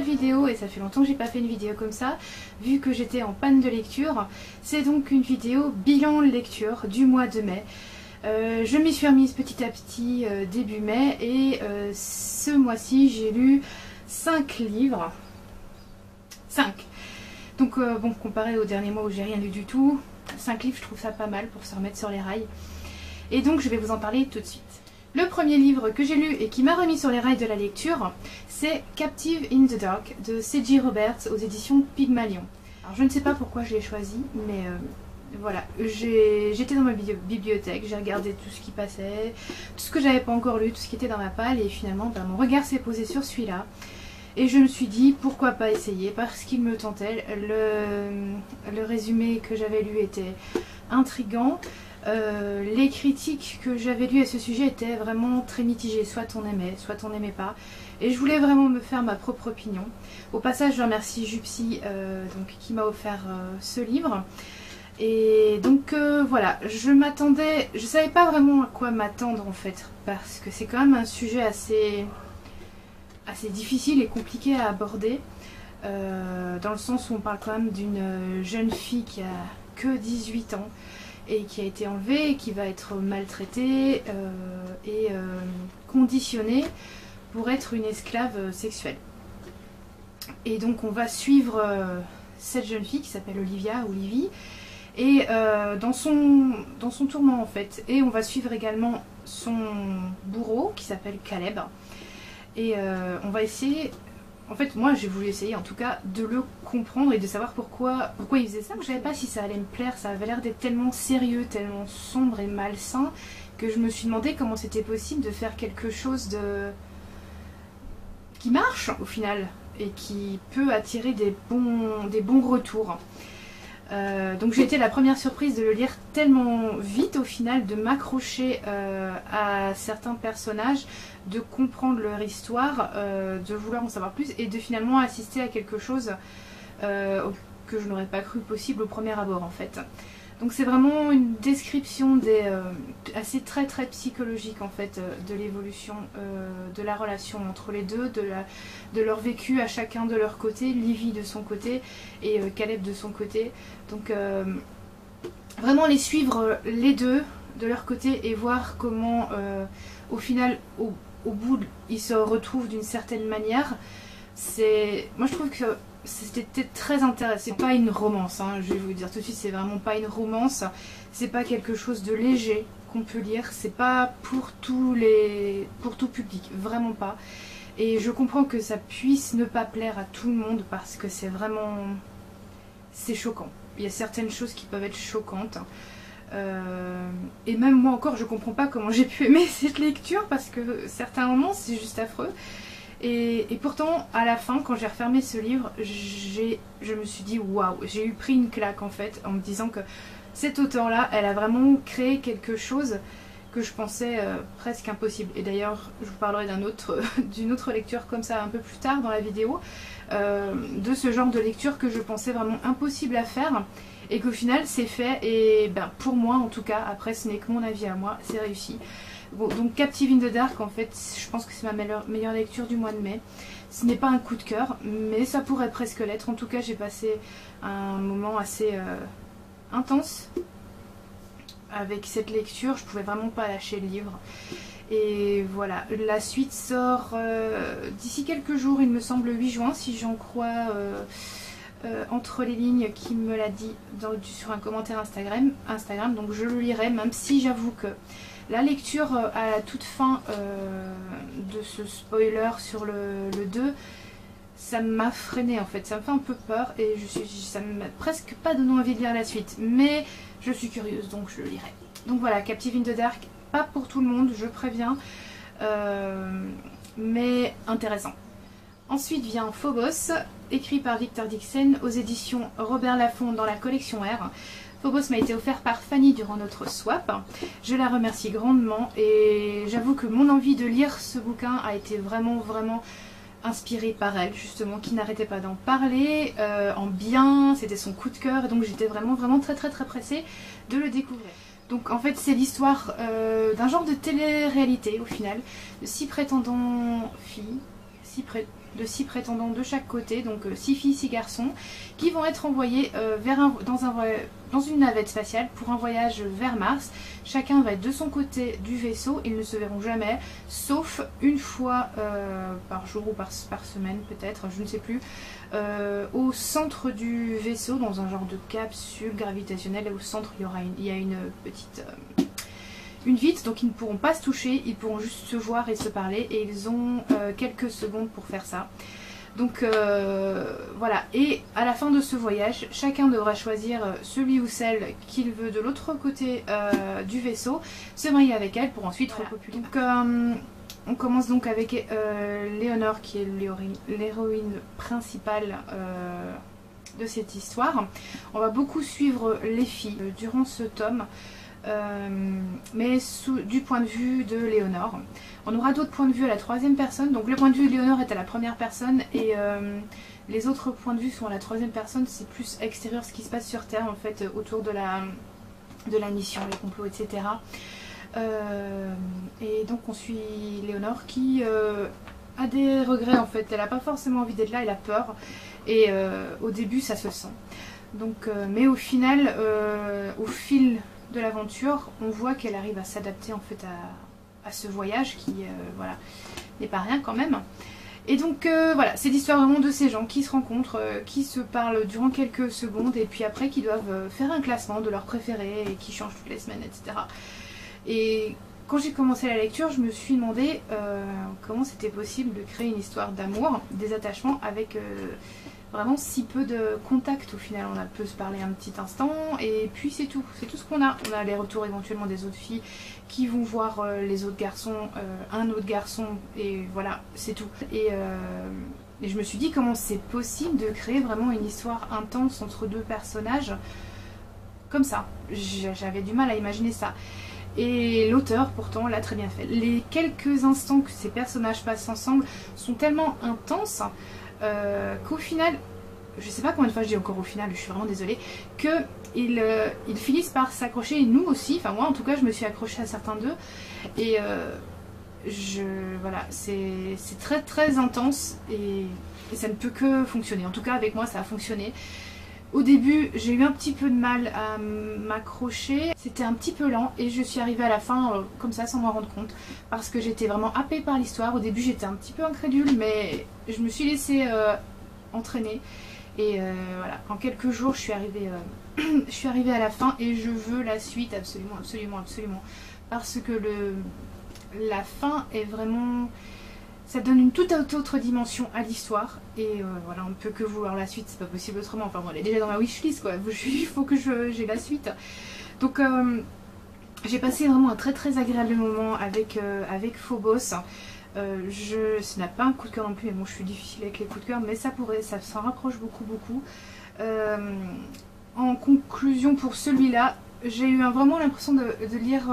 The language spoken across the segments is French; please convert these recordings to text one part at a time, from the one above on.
nouvelle vidéo et ça fait longtemps que j'ai pas fait une vidéo comme ça vu que j'étais en panne de lecture. C'est donc une vidéo bilan lecture du mois de mai. Je m'y suis remise petit à petit début mai et ce mois-ci j'ai lu 5 livres. 5. Donc bon, comparé au dernier mois où j'ai rien lu du tout, 5 livres je trouve ça pas mal pour se remettre sur les rails. Et donc je vais vous en parler tout de suite. Le premier livre que j'ai lu et qui m'a remis sur les rails de la lecture, c'est Captive in the Dark de C.J. Roberts aux éditions Pygmalion. Alors je ne sais pas pourquoi je l'ai choisi, mais voilà, j'étais dans ma bibliothèque, j'ai regardé tout ce qui passait, tout ce que j'avais pas encore lu, tout ce qui était dans ma palle, et finalement mon regard s'est posé sur celui-là. Et je me suis dit pourquoi pas essayer parce qu'il me tentait. Le résumé que j'avais lu était intriguant. Les critiques que j'avais lues à ce sujet étaient vraiment très mitigées, soit on aimait, soit on n'aimait pas. Et je voulais vraiment me faire ma propre opinion. Au passage, je remercie Jupsy qui m'a offert ce livre. Et donc voilà, je savais pas vraiment à quoi m'attendre en fait, parce que c'est quand même un sujet assez difficile et compliqué à aborder, dans le sens où on parle quand même d'une jeune fille qui a que 18 ans et qui a été enlevée et qui va être maltraitée et conditionnée pour être une esclave sexuelle. Et donc on va suivre cette jeune fille qui s'appelle Olivia ou Livy et dans son tourment en fait. Et on va suivre également son bourreau qui s'appelle Caleb. Et on va essayer, en fait moi j'ai voulu essayer en tout cas de le comprendre et de savoir pourquoi il faisait ça. Je savais pas si ça allait me plaire, ça avait l'air d'être tellement sérieux, tellement sombre et malsain que je me suis demandé comment c'était possible de faire quelque chose qui marche au final et qui peut attirer des bons retours. Donc j'ai été la première surprise de le lire tellement vite au final, de m'accrocher à certains personnages, de comprendre leur histoire, de vouloir en savoir plus et de finalement assister à quelque chose que je n'aurais pas cru possible au premier abord en fait. Donc c'est vraiment une description assez très psychologique en fait de l'évolution de la relation entre les deux, de leur vécu à chacun de leur côté, Livy de son côté et Caleb de son côté. Donc vraiment les suivre les deux de leur côté et voir comment au final, au bout, ils se retrouvent d'une certaine manière. Moi je trouve que c'était très intéressant. C'est pas une romance, hein, je vais vous dire tout de suite, c'est vraiment pas une romance. C'est pas quelque chose de léger qu'on peut lire. C'est pas pour tout public, vraiment pas. Et je comprends que ça puisse ne pas plaire à tout le monde parce que c'est choquant. Il y a certaines choses qui peuvent être choquantes. Et même moi encore, je comprends pas comment j'ai pu aimer cette lecture parce que certains moments c'est juste affreux. Et pourtant, à la fin, quand j'ai refermé ce livre, je me suis dit waouh, j'ai pris une claque en fait, en me disant que cette auteure-là, elle a vraiment créé quelque chose que je pensais presque impossible. Et d'ailleurs, je vous parlerai d'une autre lecture comme ça un peu plus tard dans la vidéo, de ce genre de lecture que je pensais vraiment impossible à faire et qu'au final c'est fait. Et ben, pour moi en tout cas, après ce n'est que mon avis à moi, c'est réussi. Bon, donc Captive in the Dark, en fait, je pense que c'est ma meilleure lecture du mois de mai. Ce n'est pas un coup de cœur, mais ça pourrait presque l'être. En tout cas, j'ai passé un moment assez intense avec cette lecture. Je pouvais vraiment pas lâcher le livre. Et voilà, la suite sort d'ici quelques jours, il me semble le 8 juin, si j'en crois entre les lignes qui me l'a dit sur un commentaire Instagram. Donc je le lirai, même si j'avoue que la lecture à la toute fin de ce spoiler sur le 2, ça m'a freiné en fait, ça me fait un peu peur et ça m'a presque pas donné envie de lire la suite, mais je suis curieuse donc je le lirai. Donc voilà, Captive in the Dark, pas pour tout le monde, je préviens, mais intéressant. Ensuite vient Phobos, écrit par Victor Dixon aux éditions Robert Laffont dans la collection R. Phobos m'a été offert par Fanny durant notre swap. Je la remercie grandement et j'avoue que mon envie de lire ce bouquin a été vraiment inspirée par elle, justement, qui n'arrêtait pas d'en parler en bien. C'était son coup de cœur et donc j'étais vraiment très pressée de le découvrir. Donc en fait c'est l'histoire d'un genre de télé-réalité au final, de 6 prétendants filles, de 6 prétendants de chaque côté, donc 6 filles, 6 garçons, qui vont être envoyés dans une navette spatiale pour un voyage vers Mars. Chacun va être de son côté du vaisseau, ils ne se verront jamais, sauf une fois par jour ou par semaine peut-être, je ne sais plus, au centre du vaisseau, dans un genre de capsule gravitationnelle, et au centre il y a une petite... une vitre, donc ils ne pourront pas se toucher, ils pourront juste se voir et se parler, et ils ont quelques secondes pour faire ça. Donc voilà, et à la fin de ce voyage, chacun devra choisir celui ou celle qu'il veut de l'autre côté du vaisseau, se marier avec elle pour ensuite repopuler. Donc on commence donc avec Léonore, qui est l'héroïne principale de cette histoire. On va beaucoup suivre les filles durant ce tome. Mais du point de vue de Léonore. On aura d'autres points de vue à la troisième personne, donc le point de vue de Léonore est à la première personne et les autres points de vue sont à la troisième personne, c'est plus extérieur, ce qui se passe sur Terre en fait, autour de la mission, les complots, etc. Et donc on suit Léonore qui a des regrets en fait, elle n'a pas forcément envie d'être là, elle a peur et au début ça se sent. Donc, mais au final, au fil de l'aventure, on voit qu'elle arrive à s'adapter en fait à ce voyage qui voilà, n'est pas rien quand même. Et donc voilà, c'est l'histoire vraiment de ces gens qui se rencontrent, qui se parlent durant quelques secondes et puis après qui doivent faire un classement de leurs préférés et qui changent toutes les semaines, etc. Et quand j'ai commencé la lecture, je me suis demandé comment c'était possible de créer une histoire d'amour, des attachements avec vraiment si peu de contact. Au final on peut se parler un petit instant et puis c'est tout ce qu'on a. On a les retours éventuellement des autres filles qui vont voir les autres garçons, un autre garçon et voilà, c'est tout. Et je me suis dit comment c'est possible de créer vraiment une histoire intense entre deux personnages comme ça. J'avais du mal à imaginer ça. Et l'auteur pourtant l'a très bien fait. Les quelques instants que ces personnages passent ensemble sont tellement intenses qu'au final, je sais pas combien de fois je dis encore au final, je suis vraiment désolée, qu'ils finissent par s'accrocher, et nous aussi, enfin moi en tout cas je me suis accrochée à certains d'eux, et voilà, c'est très très intense, et ça ne peut que fonctionner. En tout cas avec moi ça a fonctionné. Au début j'ai eu un petit peu de mal à m'accrocher, c'était un petit peu lent et je suis arrivée à la fin comme ça sans m'en rendre compte parce que j'étais vraiment happée par l'histoire. Au début j'étais un petit peu incrédule mais je me suis laissée entraîner et voilà, en quelques jours je suis arrivée à la fin et je veux la suite absolument, absolument, absolument, parce que la fin est vraiment... ça donne une toute autre dimension à l'histoire et voilà, on ne peut que vouloir la suite, c'est pas possible autrement. Enfin bon, elle est déjà dans ma wishlist quoi, il faut que j'ai la suite. Donc j'ai passé vraiment un très très agréable moment avec Phobos. Ce n'est pas un coup de cœur non plus, mais bon je suis difficile avec les coups de cœur, mais ça s'en rapproche beaucoup beaucoup. En conclusion pour celui-là, j'ai eu vraiment l'impression de lire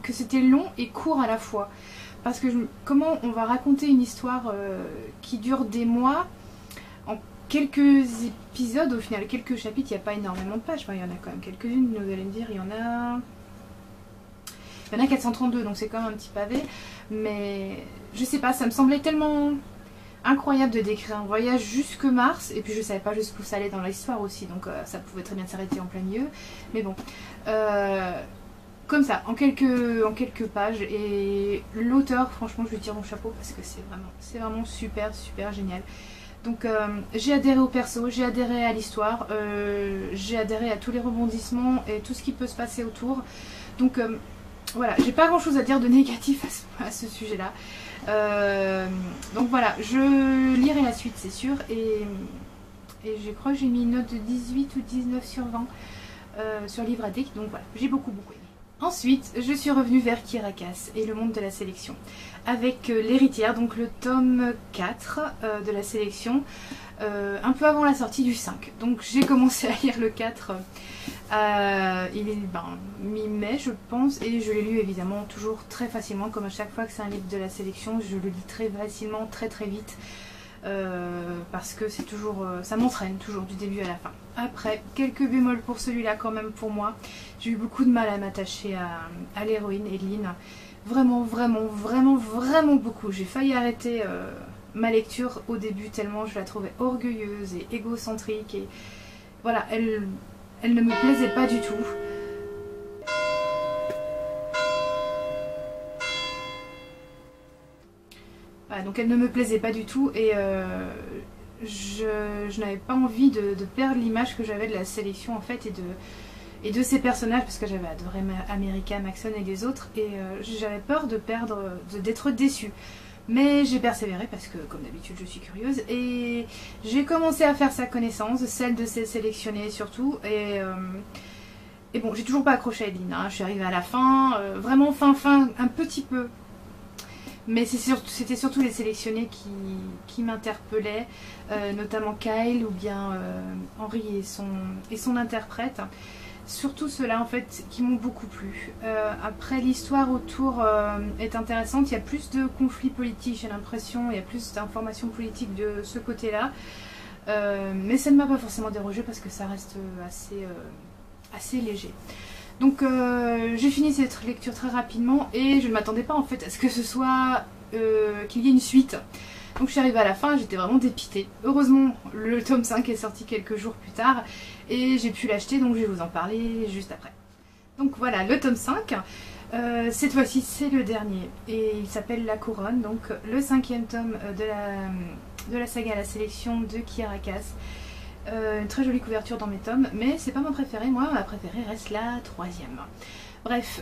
que c'était long et court à la fois. Parce que comment on va raconter une histoire qui dure des mois en quelques épisodes, au final quelques chapitres, il n'y a pas énormément de pages, enfin, il y en a quand même quelques-unes, vous allez me dire, il y en a 432, donc c'est quand même un petit pavé, mais je sais pas, ça me semblait tellement incroyable de décrire un voyage jusque Mars, et puis je savais pas jusqu'où ça allait dans l'histoire aussi, donc ça pouvait très bien s'arrêter en plein milieu, mais bon... comme ça, en quelques pages, et l'auteur, franchement je lui tire mon chapeau parce que c'est vraiment super super génial. Donc j'ai adhéré au perso, j'ai adhéré à l'histoire, j'ai adhéré à tous les rebondissements et tout ce qui peut se passer autour. Donc voilà, j'ai pas grand chose à dire de négatif à ce sujet là. Donc voilà, je lirai la suite c'est sûr, et je crois que j'ai mis une note de 18 ou 19 sur 20 sur Livre Addict, donc voilà, j'ai beaucoup aimé. Ensuite, je suis revenue vers Kirakas et le monde de la sélection avec l'héritière, donc le tome 4 de la sélection, un peu avant la sortie du 5. Donc j'ai commencé à lire le 4, il est mi-mai je pense, et je l'ai lu évidemment toujours très facilement, comme à chaque fois que c'est un livre de la sélection, je le lis très facilement, très très vite. Parce que c'est toujours, ça m'entraîne toujours du début à la fin. Après, quelques bémols pour celui-là quand même pour moi. J'ai eu beaucoup de mal à m'attacher à l'héroïne, Eline. Vraiment, vraiment, vraiment, vraiment beaucoup. J'ai failli arrêter ma lecture au début tellement je la trouvais orgueilleuse et égocentrique et voilà, elle ne me plaisait pas du tout. Voilà, donc elle ne me plaisait pas du tout et je n'avais pas envie de perdre l'image que j'avais de la sélection en fait et de ces personnages parce que j'avais adoré America, Maxon et les autres et j'avais peur de perdre, d'être déçue. Mais j'ai persévéré parce que comme d'habitude je suis curieuse et j'ai commencé à faire sa connaissance, celle de ces sélectionnés surtout et bon j'ai toujours pas accroché à Edeline, hein. Je suis arrivée à la fin, vraiment fin un petit peu. Mais c'était surtout les sélectionnés qui m'interpellaient, notamment Kyle ou bien Henry et son interprète. Surtout ceux-là en fait qui m'ont beaucoup plu. Après l'histoire autour est intéressante, il y a plus de conflits politiques j'ai l'impression, il y a plus d'informations politiques de ce côté-là. Mais ça ne m'a pas forcément dérangé parce que ça reste assez léger. Donc j'ai fini cette lecture très rapidement et je ne m'attendais pas en fait à ce que ce soit qu'il y ait une suite. Donc je suis arrivée à la fin, j'étais vraiment dépitée. Heureusement le tome 5 est sorti quelques jours plus tard et j'ai pu l'acheter donc je vais vous en parler juste après. Donc voilà le tome 5, cette fois-ci c'est le dernier et il s'appelle La Couronne, donc le 5e tome de la saga La Sélection de Kiera Cass. Une très jolie couverture dans mes tomes, mais c'est pas mon préféré, moi ma préférée reste la 3e. Bref,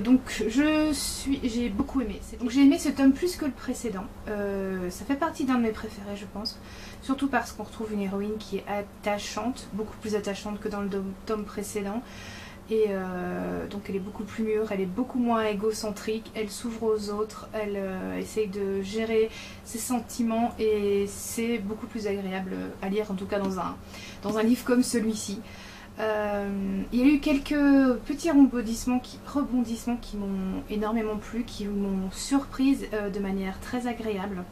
donc j'ai beaucoup aimé. Donc j'ai aimé ce tome plus que le précédent. Ça fait partie d'un de mes préférés je pense. Surtout parce qu'on retrouve une héroïne qui est attachante, beaucoup plus attachante que dans le tome précédent. Et donc elle est beaucoup plus mûre, elle est beaucoup moins égocentrique, elle s'ouvre aux autres, elle essaye de gérer ses sentiments et c'est beaucoup plus agréable à lire, en tout cas dans un livre comme celui-ci. Il y a eu quelques petits rebondissements qui m'ont énormément plu, qui m'ont surprise de manière très agréable.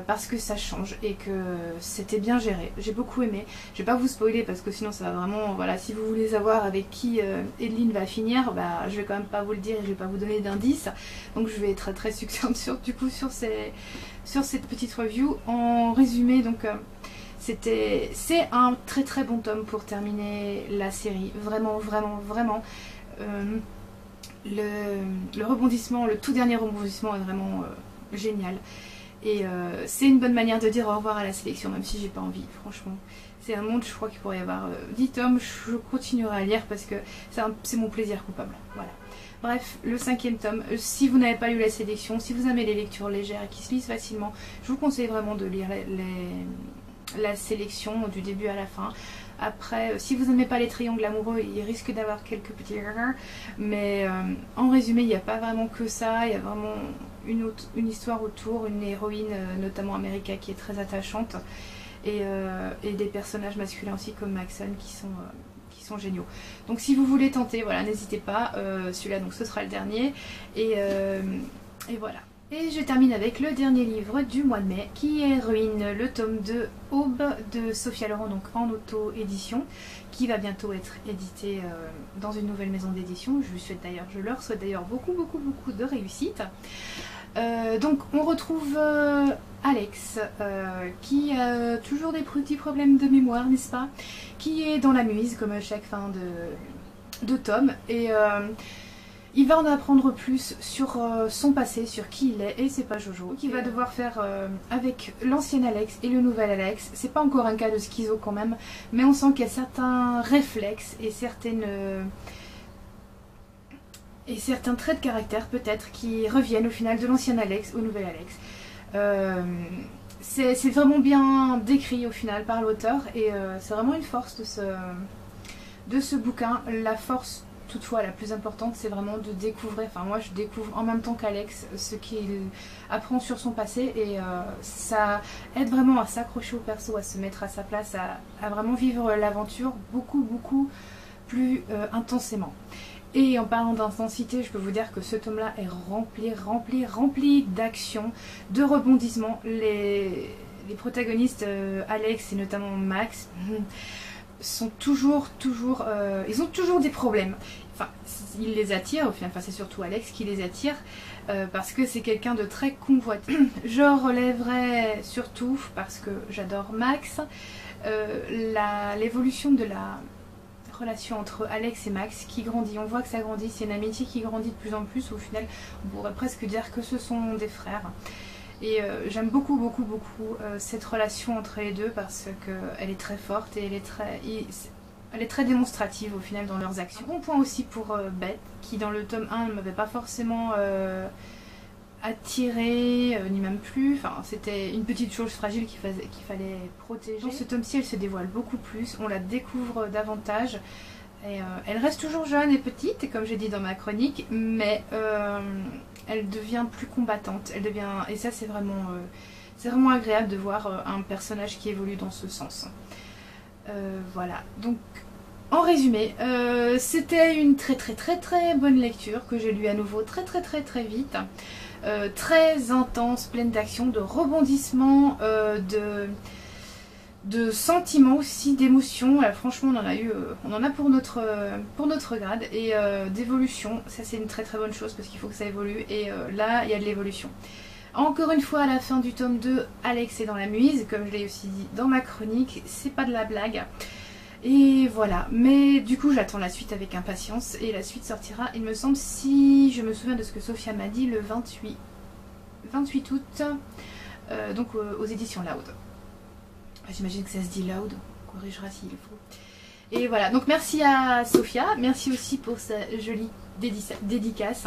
Parce que ça change et que c'était bien géré, j'ai beaucoup aimé. Je vais pas vous spoiler parce que sinon ça va vraiment, voilà, si vous voulez savoir avec qui Edeline va finir, bah je vais quand même pas vous le dire et je vais pas vous donner d'indices, donc je vais être très succincte sur cette petite review. En résumé, donc c'est un très très bon tome pour terminer la série, vraiment le rebondissement, le tout dernier rebondissement est vraiment génial. Et c'est une bonne manière de dire au revoir à la sélection, même si j'ai pas envie, franchement. C'est un monde, je crois qu'il pourrait y avoir 10 tomes, je continuerai à lire parce que c'est mon plaisir coupable. Voilà. Bref, le 5e tome, si vous n'avez pas lu la sélection, si vous aimez les lectures légères et qui se lisent facilement, je vous conseille vraiment de lire la sélection du début à la fin. Après, si vous n'aimez pas les triangles amoureux, il risque d'avoir quelques petits erreurs, mais en résumé, il n'y a pas vraiment que ça, il y a vraiment une histoire autour, une héroïne, notamment America, qui est très attachante, et des personnages masculins aussi comme Maxon qui sont géniaux. Donc si vous voulez tenter, voilà, n'hésitez pas, celui-là donc ce sera le dernier, et voilà. Et je termine avec le dernier livre du mois de mai, qui est Ruine, le tome 2 Aube de Sophia Loren, donc en auto-édition, qui va bientôt être édité dans une nouvelle maison d'édition. Je leur souhaite d'ailleurs beaucoup de réussite. Donc on retrouve Alex, qui a toujours des petits problèmes de mémoire, n'est-ce pas, qui est dans la muse comme à chaque fin de tome, et il va en apprendre plus sur son passé, sur qui il est, et c'est pas Jojo, qu'il va devoir faire avec l'ancien Alex et le nouvel Alex. C'est pas encore un cas de schizo quand même, mais on sent qu'il y a certains réflexes et certains traits de caractère peut-être qui reviennent au final de l'ancien Alex au nouvel Alex. C'est vraiment bien décrit au final par l'auteur, et c'est vraiment une force de ce bouquin. La force toutefois la plus importante, c'est vraiment de découvrir, enfin moi je découvre en même temps qu'Alex ce qu'il apprend sur son passé, et ça aide vraiment à s'accrocher au perso, à se mettre à sa place, à vraiment vivre l'aventure beaucoup plus intensément. Et en parlant d'intensité, je peux vous dire que ce tome-là est rempli d'action, de rebondissements. Les protagonistes, Alex et notamment Max, sont toujours, ils ont toujours des problèmes. Enfin, ils les attirent au final, enfin c'est surtout Alex qui les attire, parce que c'est quelqu'un de très convoité. Je relèverai surtout, parce que j'adore Max, l'évolution de la relation entre Alex et Max qui grandit. On voit que ça grandit, c'est une amitié qui grandit de plus en plus. Au final, on pourrait presque dire que ce sont des frères. Et j'aime beaucoup cette relation entre les deux parce qu'elle est très forte et elle est très démonstrative au final dans leurs actions. Bon point aussi pour Beth, qui dans le tome 1 ne m'avait pas forcément attirée, ni même plus. Enfin, c'était une petite chose fragile qu'il fallait protéger. Dans ce tome-ci, elle se dévoile beaucoup plus, on la découvre davantage. Et, elle reste toujours jeune et petite, comme j'ai dit dans ma chronique, mais elle devient plus combattante. Et ça, c'est vraiment agréable de voir un personnage qui évolue dans ce sens. Voilà, donc en résumé, c'était une très bonne lecture que j'ai lue à nouveau très vite. Très intense, pleine d'action, de rebondissements, de sentiments aussi, d'émotions. Franchement, on en a pour notre grade, et d'évolution. Ça, c'est une très bonne chose parce qu'il faut que ça évolue, et là, il y a de l'évolution. Encore une fois, à la fin du tome 2, Alex est dans la mouise, comme je l'ai aussi dit dans ma chronique, c'est pas de la blague. Et voilà, mais du coup j'attends la suite avec impatience, et la suite sortira, il me semble, si je me souviens de ce que Sophia m'a dit, le 28 août, donc aux éditions Loud. J'imagine que ça se dit Loud, on corrigera s'il faut. Et voilà, donc merci à Sophia, merci aussi pour sa jolie dédicace.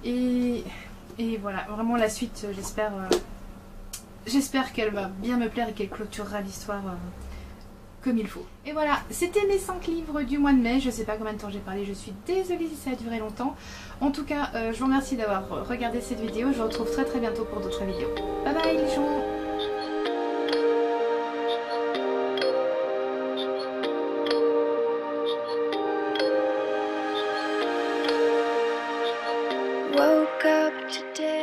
Et voilà, vraiment la suite, j'espère qu'elle va bien me plaire et qu'elle clôturera l'histoire comme il faut. Et voilà, c'était mes 5 livres du mois de mai. Je sais pas combien de temps j'ai parlé, je suis désolée si ça a duré longtemps. En tout cas, je vous remercie d'avoir regardé cette vidéo. Je vous retrouve très bientôt pour d'autres vidéos. Bye bye les gens. Woke up today